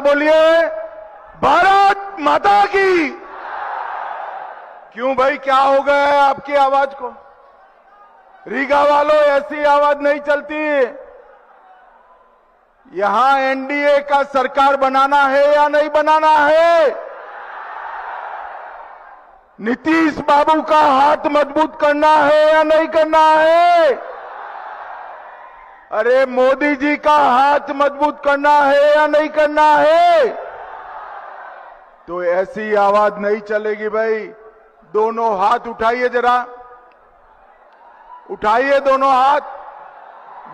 बोलिए भारत माता की। क्यों भाई, क्या हो गया है आपकी आवाज को? रीगा वालों, ऐसी आवाज नहीं चलती। यहां एनडीए का सरकार बनाना है या नहीं बनाना है? नीतीश बाबू का हाथ मजबूत करना है या नहीं करना है? अरे मोदी जी का हाथ मजबूत करना है या नहीं करना है? तो ऐसी आवाज नहीं चलेगी भाई। दोनों हाथ उठाइए, जरा उठाइए दोनों हाथ।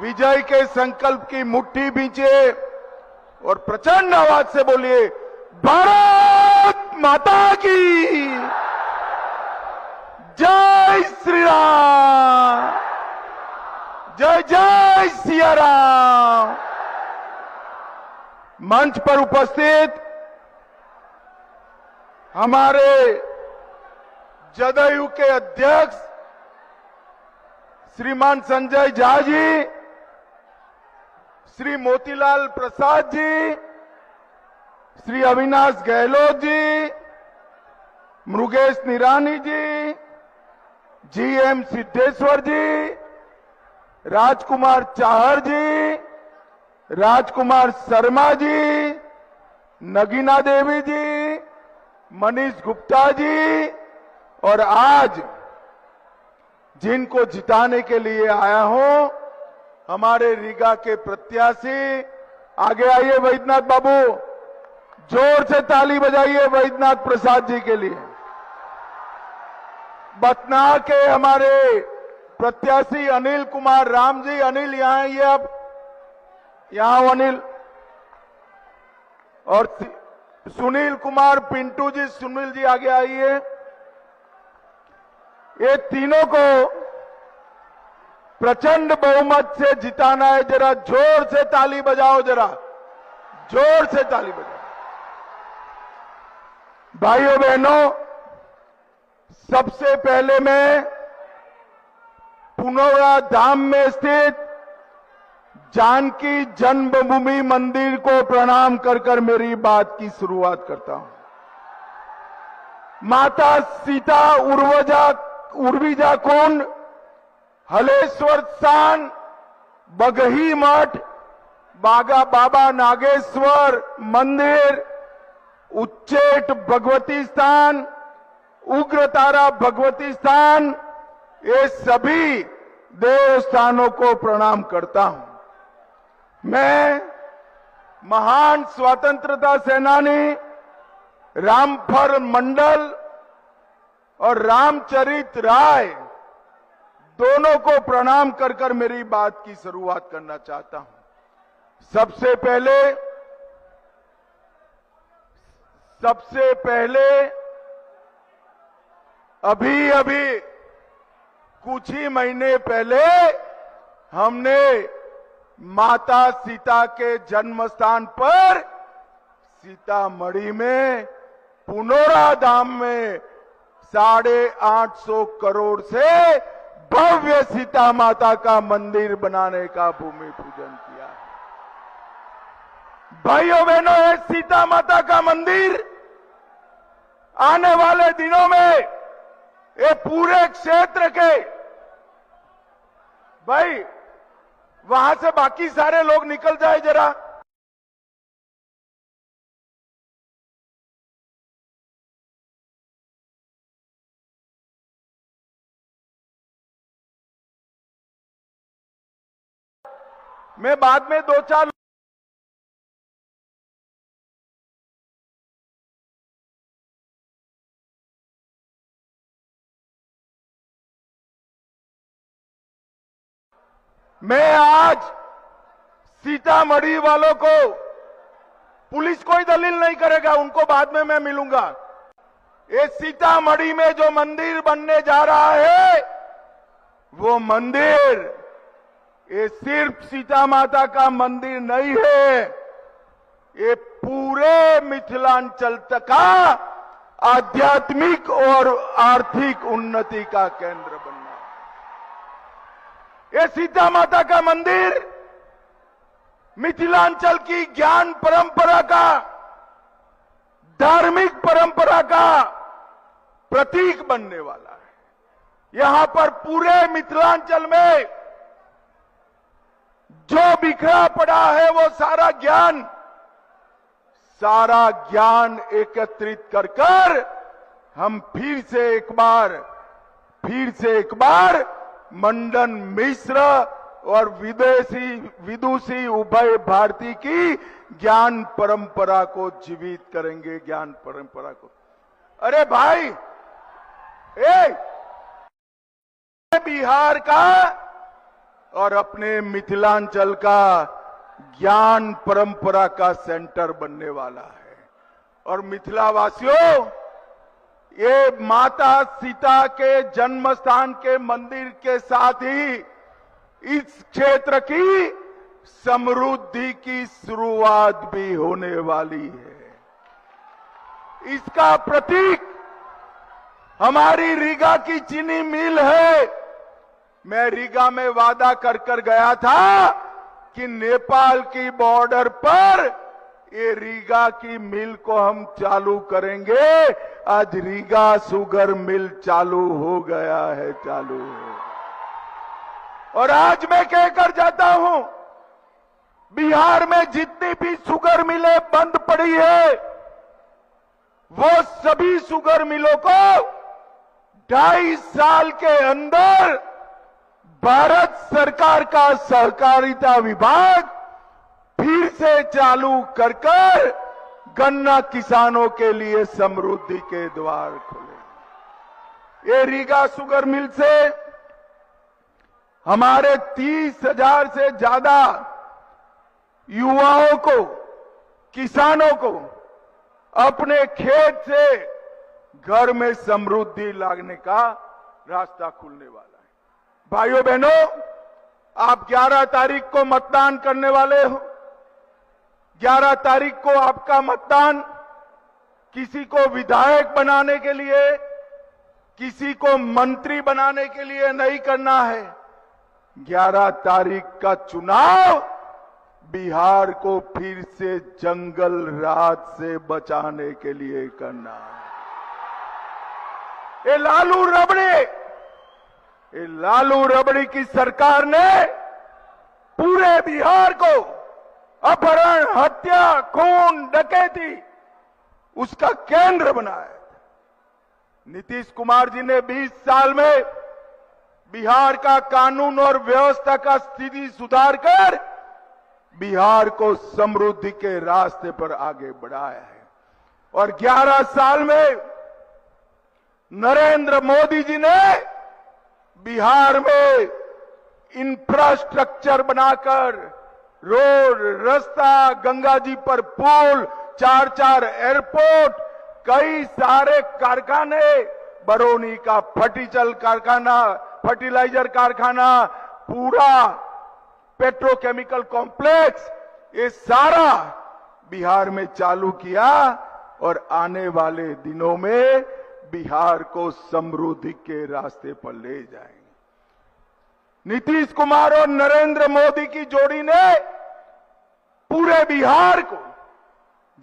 विजय के संकल्प की मुट्ठी बींचिए और प्रचंड आवाज से बोलिए भारत माता की जय श्री राम, जय जय सिया राम। मंच पर उपस्थित हमारे जदयू के अध्यक्ष श्रीमान संजय झा जी, श्री मोतीलाल प्रसाद जी, श्री अविनाश गहलोत जी, मुरुगेश निरानी जी, जीएम सिद्धेश्वर जी, राजकुमार चाहर जी, राजकुमार शर्मा जी, नगीना देवी जी, मनीष गुप्ता जी, और आज जिनको जिताने के लिए आया हूं, हमारे रीगा के प्रत्याशी। आगे आइए वैद्यनाथ बाबू, जोर से ताली बजाइए वैद्यनाथ प्रसाद जी के लिए। बतना के हमारे प्रत्याशी अनिल कुमार राम जी, अनिल यहां आइए अब, यहां अनिल। और सुनील कुमार पिंटू जी, सुनील जी आगे आइए। ये तीनों को प्रचंड बहुमत से जिताना है। जरा जोर से ताली बजाओ, जरा जोर से ताली बजाओ। भाइयों बहनों, सबसे पहले मैं पुनौरा धाम में स्थित जानकी जन्मभूमि मंदिर को प्रणाम कर कर मेरी बात की शुरुआत करता हूं। माता सीता उर्विजा कुंड, हलेश्वर स्थान, बगही मठ, बाबा नागेश्वर मंदिर, उच्चेठ भगवती स्थान, उग्रतारा भगवती स्थान, ये सभी देवस्थानों को प्रणाम करता हूं। मैं महान स्वतंत्रता सेनानी रामफल मंडल और रामचरित राय दोनों को प्रणाम कर कर मेरी बात की शुरुआत करना चाहता हूं। सबसे पहले अभी कुछ ही महीने पहले हमने माता सीता के जन्म स्थान पर सीतामढ़ी में पुनौरा धाम में 850 करोड़ से भव्य सीता माता का मंदिर बनाने का भूमि पूजन किया। भाइयों बहनों, ये सीता माता का मंदिर आने वाले दिनों में ये पूरे क्षेत्र के, भाई वहां से बाकी सारे लोग निकल जाए जरा। मैं बाद में 2-4 मैं आज सीतामढ़ी वालों को, पुलिस कोई दलील नहीं करेगा, उनको बाद में मैं मिलूंगा। ये सीतामढ़ी में जो मंदिर बनने जा रहा है, वो मंदिर ये सिर्फ सीता माता का मंदिर नहीं है, ये पूरे मिथिलांचल का आध्यात्मिक और आर्थिक उन्नति का केंद्र बनना। ये सीता माता का मंदिर मिथिलांचल की ज्ञान परंपरा का धार्मिक परंपरा का प्रतीक बनने वाला है। यहां पर पूरे मिथिलांचल में जो बिखरा पड़ा है वो सारा ज्ञान एकत्रित कर हम फिर से एक बार मंडन मिश्र और विदुषी उभय भारती की ज्ञान परंपरा को जीवित करेंगे। ज्ञान परंपरा को, अरे भाई, बिहार का और अपने मिथिलांचल का ज्ञान परंपरा का सेंटर बनने वाला है। और मिथिलावासियों, ये माता सीता के जन्म स्थान के मंदिर के साथ ही इस क्षेत्र की समृद्धि की शुरुआत भी होने वाली है। इसका प्रतीक हमारी रीगा की चीनी मिल है। मैं रीगा में वादा कर गया था कि नेपाल की बॉर्डर पर ये रीगा की मिल को हम चालू करेंगे। आज रीगा शुगर मिल चालू हो गया है, चालू हो। और आज मैं कहकर जाता हूं, बिहार में जितनी भी शुगर मिलें बंद पड़ी है, वो सभी शुगर मिलों को 2.5 साल के अंदर भारत सरकार का सहकारिता विभाग फिर से चालू कर गन्ना किसानों के लिए समृद्धि के द्वार खोले। ये रीगा शुगर मिल से हमारे 30,000 से ज्यादा युवाओं को, किसानों को अपने खेत से घर में समृद्धि लाने का रास्ता खुलने वाला है। भाइयों बहनों, आप 11 तारीख को मतदान करने वाले हो। 11 तारीख को आपका मतदान किसी को विधायक बनाने के लिए, किसी को मंत्री बनाने के लिए नहीं करना है। 11 तारीख का चुनाव बिहार को फिर से जंगल राज से बचाने के लिए करना है। ये लालू रबड़ी की सरकार ने पूरे बिहार को अपहरण, हत्या, खून, डकैती उसका केंद्र बनाया। नीतीश कुमार जी ने 20 साल में बिहार का कानून और व्यवस्था का स्थिति सुधार कर बिहार को समृद्धि के रास्ते पर आगे बढ़ाया है। और 11 साल में नरेंद्र मोदी जी ने बिहार में इंफ्रास्ट्रक्चर बनाकर रोड, रास्ता, गंगा जी पर पुल, 4 एयरपोर्ट, कई सारे कारखाने, बरौनी का फर्टिलाइजर कारखाना, पूरा पेट्रोकेमिकल कॉम्प्लेक्स, ये सारा बिहार में चालू किया। और आने वाले दिनों में बिहार को समृद्धि के रास्ते पर ले जाएंगे। नीतीश कुमार और नरेंद्र मोदी की जोड़ी ने पूरे बिहार को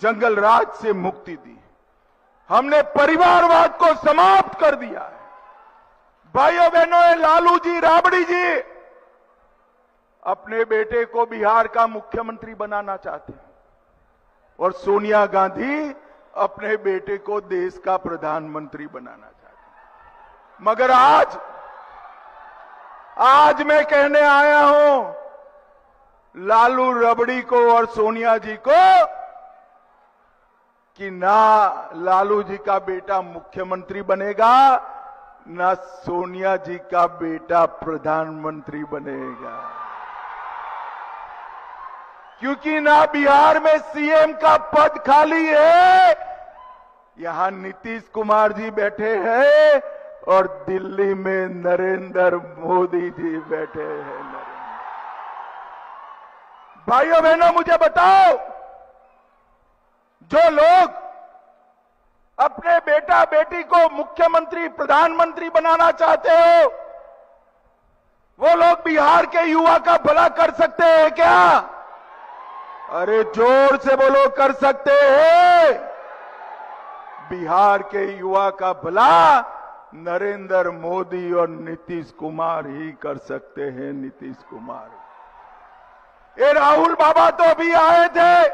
जंगल राज से मुक्ति दी। हमने परिवारवाद को समाप्त कर दिया है। भाइयों बहनों, लालू जी, राबड़ी जी अपने बेटे को बिहार का मुख्यमंत्री बनाना चाहते हैं और सोनिया गांधी अपने बेटे को देश का प्रधानमंत्री बनाना चाहते हैं। मगर आज मैं कहने आया हूं लालू रबड़ी को और सोनिया जी को कि ना लालू जी का बेटा मुख्यमंत्री बनेगा, ना सोनिया जी का बेटा प्रधानमंत्री बनेगा। क्योंकि ना बिहार में सीएम का पद खाली है, यहां नीतीश कुमार जी बैठे हैं और दिल्ली में नरेंद्र मोदी जी बैठे हैं। भाइयों बहनों, मुझे बताओ, जो लोग अपने बेटा बेटी को मुख्यमंत्री, प्रधानमंत्री बनाना चाहते हो, वो लोग बिहार के युवा का भला कर सकते हैं क्या? अरे जोर से बोलो, कर सकते हैं? बिहार के युवा का भला नरेंद्र मोदी और नीतीश कुमार ही कर सकते हैं। नीतीश कुमार। ये राहुल बाबा तो अभी आए थे,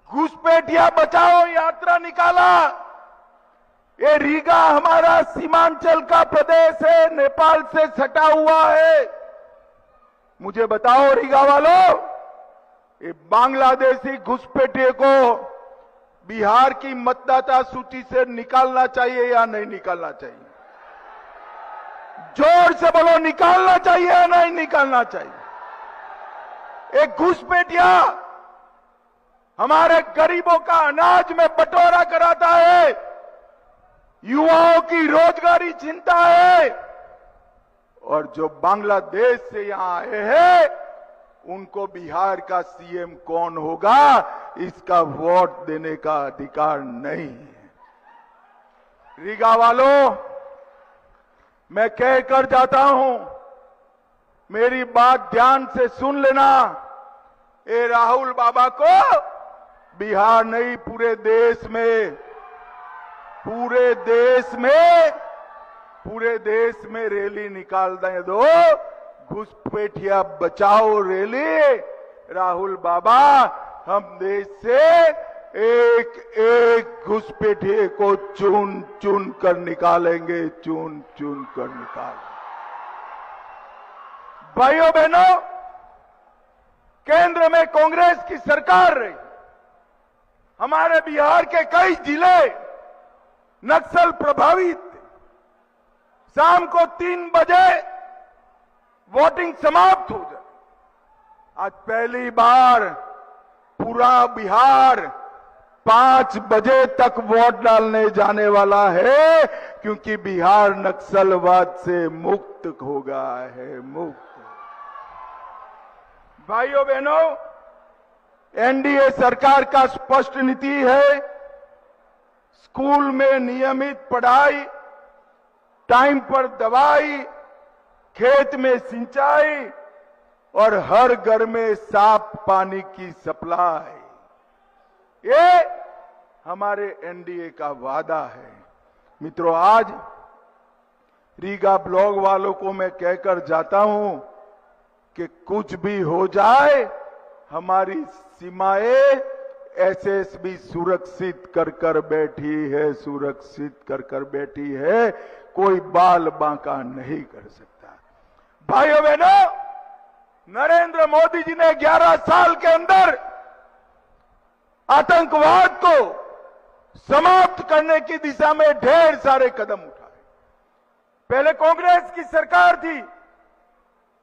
घुसपैठिया बचाओ यात्रा निकाला। ये रीगा हमारा सीमांचल का प्रदेश है, नेपाल से सटा हुआ है। मुझे बताओ रीगा वालों, ये बांग्लादेशी घुसपैठिए को बिहार की मतदाता सूची से निकालना चाहिए या नहीं निकालना चाहिए? जोर से बोलो, निकालना चाहिए या नहीं निकालना चाहिए? एक घुसपैठिया हमारे गरीबों का अनाज में बंटवारा कराता है, युवाओं की रोजगारी छीनता है, और जो बांग्लादेश से यहां आए हैं उनको बिहार का सीएम कौन होगा इसका वोट देने का अधिकार नहीं है। रीगा वालों, मैं कहकर जाता हूं, मेरी बात ध्यान से सुन लेना। ये राहुल बाबा को बिहार नहीं, पूरे देश में रैली निकाल दें दो। घुसपैठिया बचाओ रैली। राहुल बाबा, हम देश से एक एक घुसपैठिए को चुन चुन कर निकालेंगे, चुन चुन कर निकालेंगे। भाइयों बहनों, केंद्र में कांग्रेस की सरकार रही, हमारे बिहार के कई जिले नक्सल प्रभावित थे। शाम को 3 बजे वोटिंग समाप्त हो जाए। आज पहली बार पूरा बिहार 5 बजे तक वोट डालने जाने वाला है, क्योंकि बिहार नक्सलवाद से मुक्त हो गया है, मुक्त। भाइयों बहनों, एनडीए सरकार का स्पष्ट नीति है, स्कूल में नियमित पढ़ाई, टाइम पर दवाई, खेत में सिंचाई और हर घर में साफ पानी की सप्लाई। ये हमारे एनडीए का वादा है। मित्रों, आज रीगा ब्लॉक वालों को मैं कहकर जाता हूं कि कुछ भी हो जाए, हमारी सीमाएं एसएसबी सुरक्षित कर बैठी है, सुरक्षित कर बैठी है। कोई बाल बांका नहीं कर सकता। भाइयों बहनों, नरेंद्र मोदी जी ने 11 साल के अंदर आतंकवाद को समाप्त करने की दिशा में ढेर सारे कदम उठाए। पहले कांग्रेस की सरकार थी,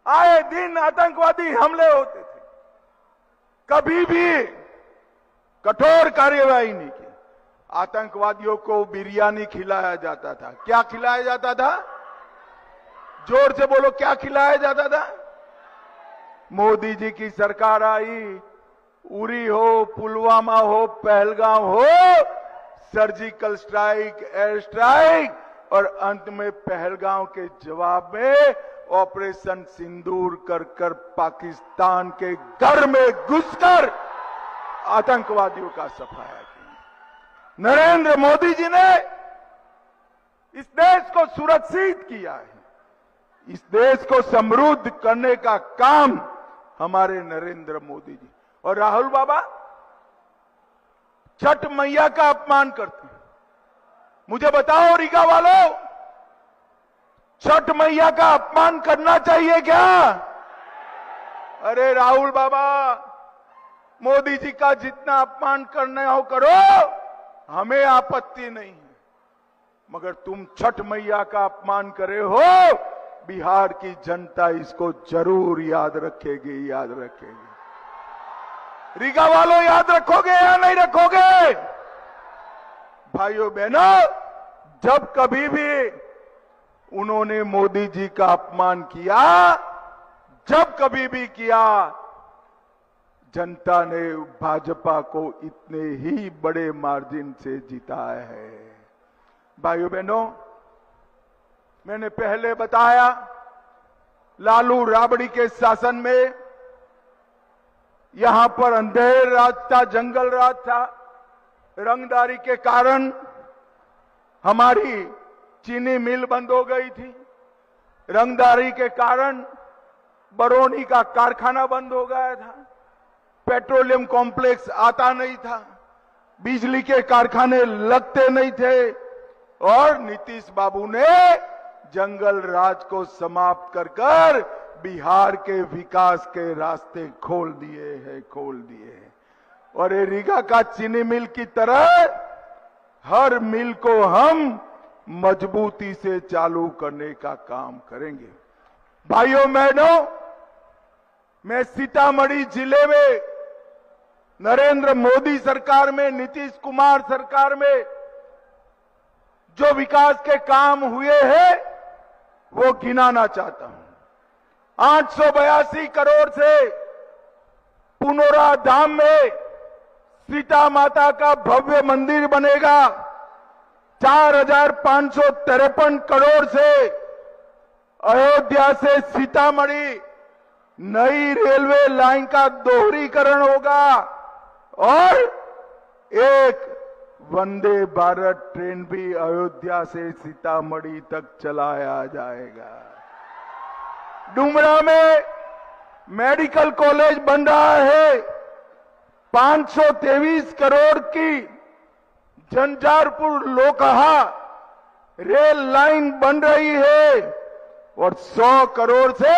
आए दिन आतंकवादी हमले होते थे, कभी भी कठोर कार्यवाही नहीं की। आतंकवादियों को बिरयानी खिलाया जाता था। क्या खिलाया जाता था? जोर से बोलो, क्या खिलाया जाता था? मोदी जी की सरकार आई, उरी हो, पुलवामा हो, पहलगाम हो, सर्जिकल स्ट्राइक, एयर स्ट्राइक, और अंत में पहलगाम के जवाब में ऑपरेशन सिंदूर कर पाकिस्तान के घर में घुसकर आतंकवादियों का सफाया किया। नरेंद्र मोदी जी ने इस देश को सुरक्षित किया है। इस देश को समृद्ध करने का काम हमारे नरेंद्र मोदी जी। और राहुल बाबा छठ मैया का अपमान करते हैं। मुझे बताओ रीगा वालों, छठ मैया का अपमान करना चाहिए क्या? अरे राहुल बाबा, मोदी जी का जितना अपमान करना हो करो, हमें आपत्ति नहीं है, मगर तुम छठ मैया का अपमान करे हो, बिहार की जनता इसको जरूर याद रखेगी, याद रखेगी। रीगा वालों, याद रखोगे या नहीं रखोगे? भाइयों बहनों, जब कभी भी उन्होंने मोदी जी का अपमान किया, जब कभी भी किया, जनता ने भाजपा को इतने ही बड़े मार्जिन से जिताया है। भाइयों बहनों, मैंने पहले बताया, लालू राबड़ी के शासन में यहां पर अंधेर राज था, जंगल राज था, रंगदारी के कारण हमारी चीनी मिल बंद हो गई थी। रंगदारी के कारण बरौनी का कारखाना बंद हो गया था। पेट्रोलियम कॉम्प्लेक्स आता नहीं था। बिजली के कारखाने लगते नहीं थे। और नीतीश बाबू ने जंगल राज को समाप्त कर बिहार के विकास के रास्ते खोल दिए हैं। और ये रीगा का चीनी मिल की तरह हर मिल को हम मजबूती से चालू करने का काम करेंगे। भाइयों बहनों, मैं सीतामढ़ी जिले में नरेंद्र मोदी सरकार में, नीतीश कुमार सरकार में जो विकास के काम हुए हैं वो गिनाना चाहता हूं। 882 करोड़ से पुनौरा धाम में सीता माता का भव्य मंदिर बनेगा। 4,553 करोड़ से अयोध्या से सीतामढ़ी नई रेलवे लाइन का दोहरीकरण होगा और एक वंदे भारत ट्रेन भी अयोध्या से सीतामढ़ी तक चलाया जाएगा। डुमरा में मेडिकल कॉलेज बन रहा है। 523 करोड़ की झंझारपुर लोकहा रेल लाइन बन रही है और 100 करोड़ से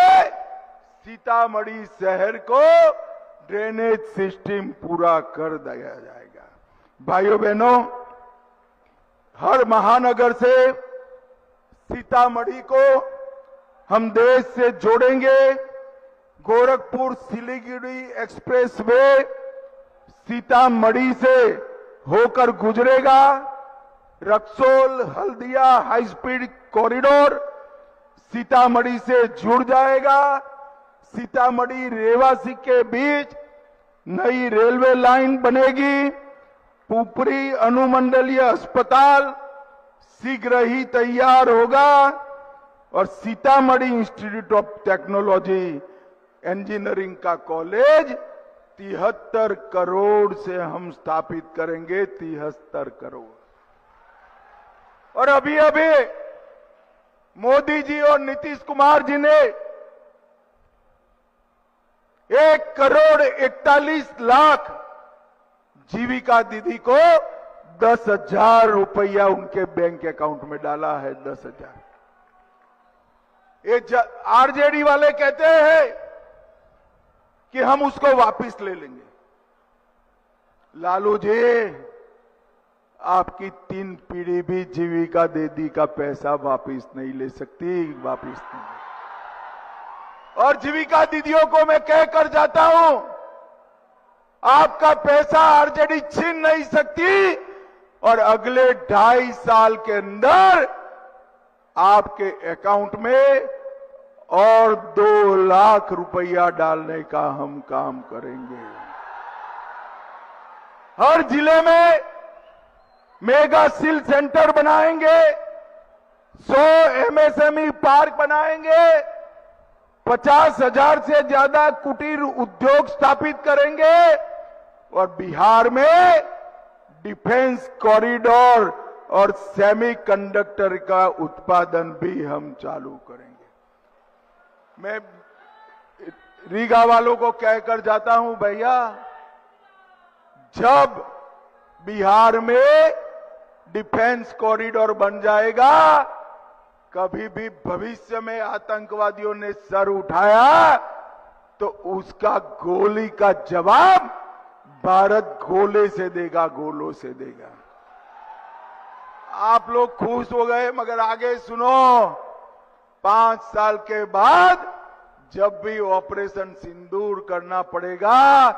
सीतामढ़ी शहर को ड्रेनेज सिस्टम पूरा कर दिया जाएगा। भाइयों बहनों, हर महानगर से सीतामढ़ी को हम देश से जोड़ेंगे। गोरखपुर सिलीगुड़ी एक्सप्रेसवे सीतामढ़ी से होकर गुजरेगा। Raxaul Haldia high speed corridor Sitamarhi से जुड़ जाएगा। सीतामढ़ी रेवासी के बीच नई रेलवे लाइन बनेगी। पुपरी अनुमंडलीय अस्पताल शीघ्र ही तैयार होगा और Sitamarhi institute of technology engineering का कॉलेज 73 करोड़ से हम स्थापित करेंगे। 73 करोड़। और अभी मोदी जी और नीतीश कुमार जी ने 1,41,00,000 जीविका दीदी को 10,000 रुपया उनके बैंक अकाउंट में डाला है। 10,000। ये आरजेडी वाले कहते हैं कि हम उसको वापस ले लेंगे। लालू जी, आपकी 3 पीढ़ी भी जीविका दीदी का पैसा वापस नहीं ले सकती। वापस नहीं। और जीविका दीदियों को मैं कहकर जाता हूं, आपका पैसा आरजेडी छीन नहीं सकती और अगले 2.5 साल के अंदर आपके अकाउंट में और 2 लाख रुपया डालने का हम काम करेंगे। हर जिले में मेगा सिल सेंटर बनाएंगे। 100 एमएसएमई पार्क बनाएंगे। 50,000 से ज्यादा कुटीर उद्योग स्थापित करेंगे और बिहार में डिफेंस कॉरिडोर और सेमीकंडक्टर का उत्पादन भी हम चालू करेंगे। मैं रीगा वालों को कहकर जाता हूं, भैया, जब बिहार में डिफेंस कॉरिडोर बन जाएगा, कभी भी भविष्य में आतंकवादियों ने सर उठाया तो उसका गोली का जवाब भारत गोले से देगा, गोलों से देगा। आप लोग खुश हो गए, मगर आगे सुनो। 5 साल के बाद जब भी ऑपरेशन सिंदूर करना पड़ेगा,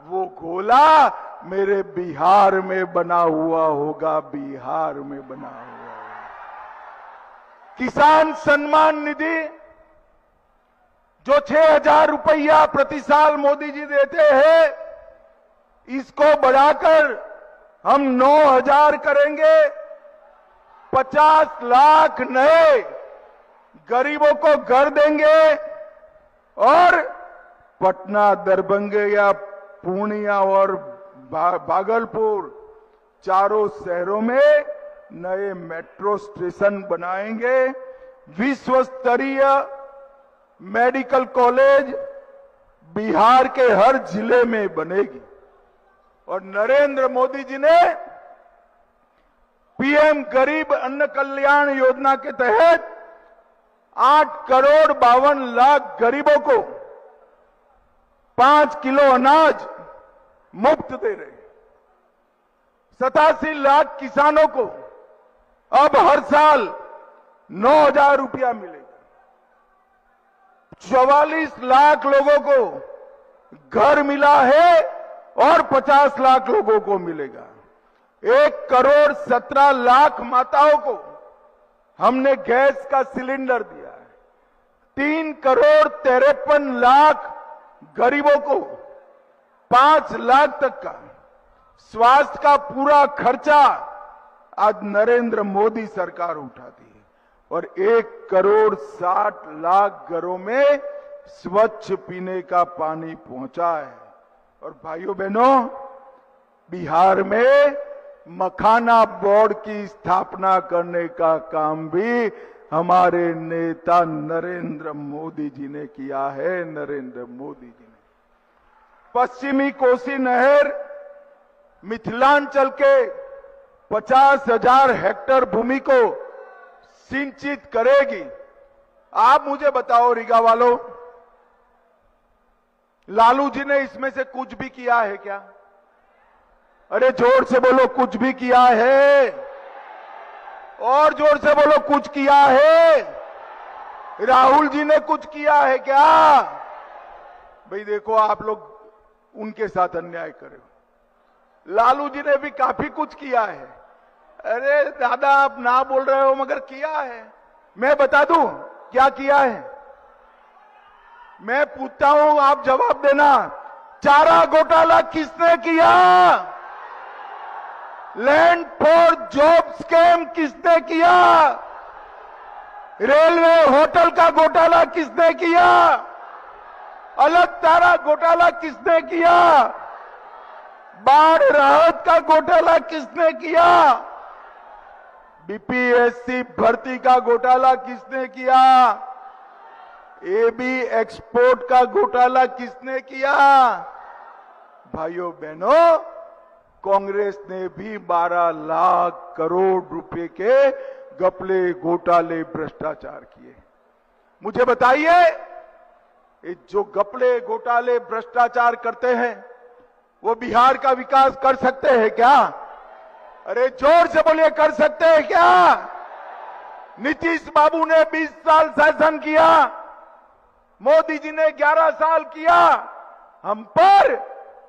वो गोला मेरे बिहार में बना हुआ होगा। बिहार में बना हुआ। किसान सम्मान निधि जो 6,000 रुपया प्रति साल मोदी जी देते हैं, इसको बढ़ाकर हम 9,000 करेंगे। 50 लाख नए गरीबों को घर देंगे और पटना, दरभंगा या पूर्णिया और भागलपुर चारों शहरों में नए मेट्रो स्टेशन बनाएंगे, विश्व स्तरीय मेडिकल कॉलेज बिहार के हर जिले में बनेगी। और नरेंद्र मोदी जी ने पीएम गरीब अन्न कल्याण योजना के तहत 8,52,00,000 गरीबों को 5 किलो अनाज मुफ्त दे रहे हैं। 87 लाख किसानों को अब हर साल 9,000 रुपया मिलेगा। 44 लाख लोगों को घर मिला है और 50 लाख लोगों को मिलेगा। 1,17,00,000 माताओं को हमने गैस का सिलेंडर दिया है। 3,53,00,000 गरीबों को 5 लाख तक का स्वास्थ्य का पूरा खर्चा आज नरेंद्र मोदी सरकार उठाती है। और 1,60,00,000 घरों में स्वच्छ पीने का पानी पहुंचा है। और भाइयों बहनों, बिहार में मखाना बोर्ड की स्थापना करने का काम भी हमारे नेता नरेंद्र मोदी जी ने किया है। नरेंद्र मोदी जी ने पश्चिमी कोसी नहर मिथिलांचल के 50,000 हेक्टेयर भूमि को सिंचित करेगी। आप मुझे बताओ रीगा वालों, लालू जी ने इसमें से कुछ भी किया है क्या? अरे जोर से बोलो, कुछ भी किया है? और जोर से बोलो, कुछ किया है? राहुल जी ने कुछ किया है क्या? भाई देखो, आप लोग उनके साथ अन्याय करे। लालू जी ने भी काफी कुछ किया है। अरे दादा, आप ना बोल रहे हो मगर किया है। मैं बता दूं क्या किया है? मैं पूछता हूं, आप जवाब देना। चारा घोटाला किसने किया? लैंड फॉर जॉब स्कैम किसने किया? रेलवे होटल का घोटाला किसने किया? अलग तारा घोटाला किसने किया? बाढ़ राहत का घोटाला किसने किया? बीपीएससी भर्ती का घोटाला किसने किया? एबी एक्सपोर्ट का घोटाला किसने किया? भाइयों बहनों, कांग्रेस ने भी 12 लाख करोड़ रुपए के घपले घोटाले भ्रष्टाचार किए। मुझे बताइए, जो घपले घोटाले भ्रष्टाचार करते हैं वो बिहार का विकास कर सकते हैं क्या? अरे जोर से बोलिए, कर सकते हैं क्या? नीतीश बाबू ने 20 साल शासन किया, मोदी जी ने 11 साल किया। हम पर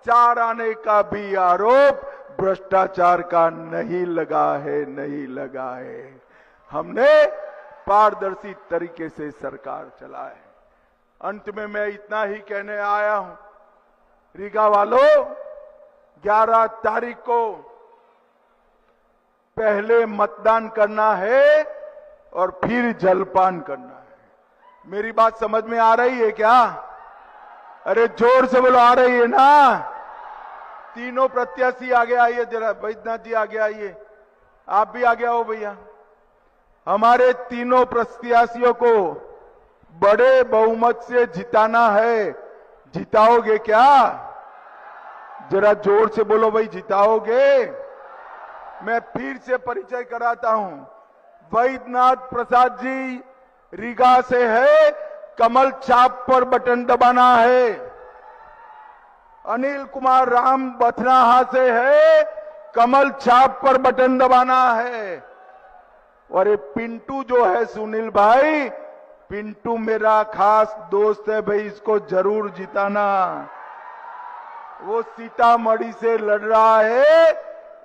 4 आने का भी आरोप भ्रष्टाचार का नहीं लगा है, नहीं लगा है। हमने पारदर्शी तरीके से सरकार चला है। अंत में मैं इतना ही कहने आया हूं, रीगा वालों, 11 तारीख को पहले मतदान करना है और फिर जलपान करना है। मेरी बात समझ में आ रही है क्या? अरे जोर से बोलो, आ रही है ना? तीनों प्रत्याशी आगे आइए जरा। बैद्यनाथ जी आगे आइए, आप भी आगे आओ भैया। हमारे तीनों प्रत्याशियों को बड़े बहुमत से जिताना है। जिताओगे क्या? जरा जोर से बोलो भाई, जिताओगे? मैं फिर से परिचय कराता हूं। बैद्यनाथ प्रसाद जी रीगा से है, कमल छाप पर बटन दबाना है। अनिल कुमार राम बथनाहा से है, कमल छाप पर बटन दबाना है। और ये पिंटू जो है सुनील भाई, पिंटू मेरा खास दोस्त है भाई, इसको जरूर जिताना। वो सीतामढ़ी से लड़ रहा है,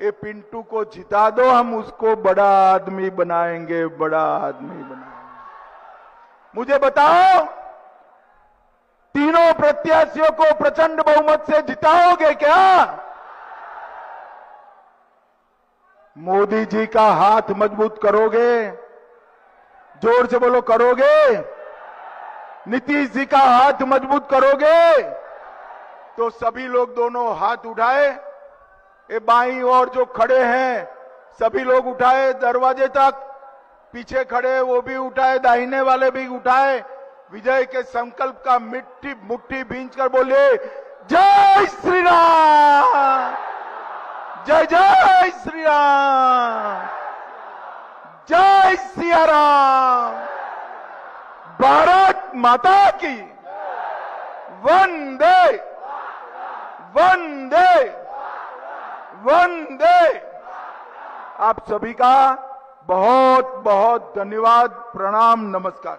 ये पिंटू को जिता दो, हम उसको बड़ा आदमी बनाएंगे, बड़ा आदमी बनाएंगे। मुझे बताओ, तीनों प्रत्याशियों को प्रचंड बहुमत से जिताओगे क्या? मोदी जी का हाथ मजबूत करोगे? जोर से बोलो, करोगे? नीतीश जी का हाथ मजबूत करोगे? तो सभी लोग दोनों हाथ उठाए, ये बाईं ओर जो खड़े हैं सभी लोग उठाए दरवाजे तक, पीछे खड़े वो भी उठाए, दाहिने वाले भी उठाए, विजय के संकल्प का मुट्ठी भींच कर बोले जय श्री राम, जय जय श्री राम, जय सिया राम, भारत माता की वंदे वंदे वंदे। आप सभी का बहुत बहुत धन्यवाद, प्रणाम, नमस्कार।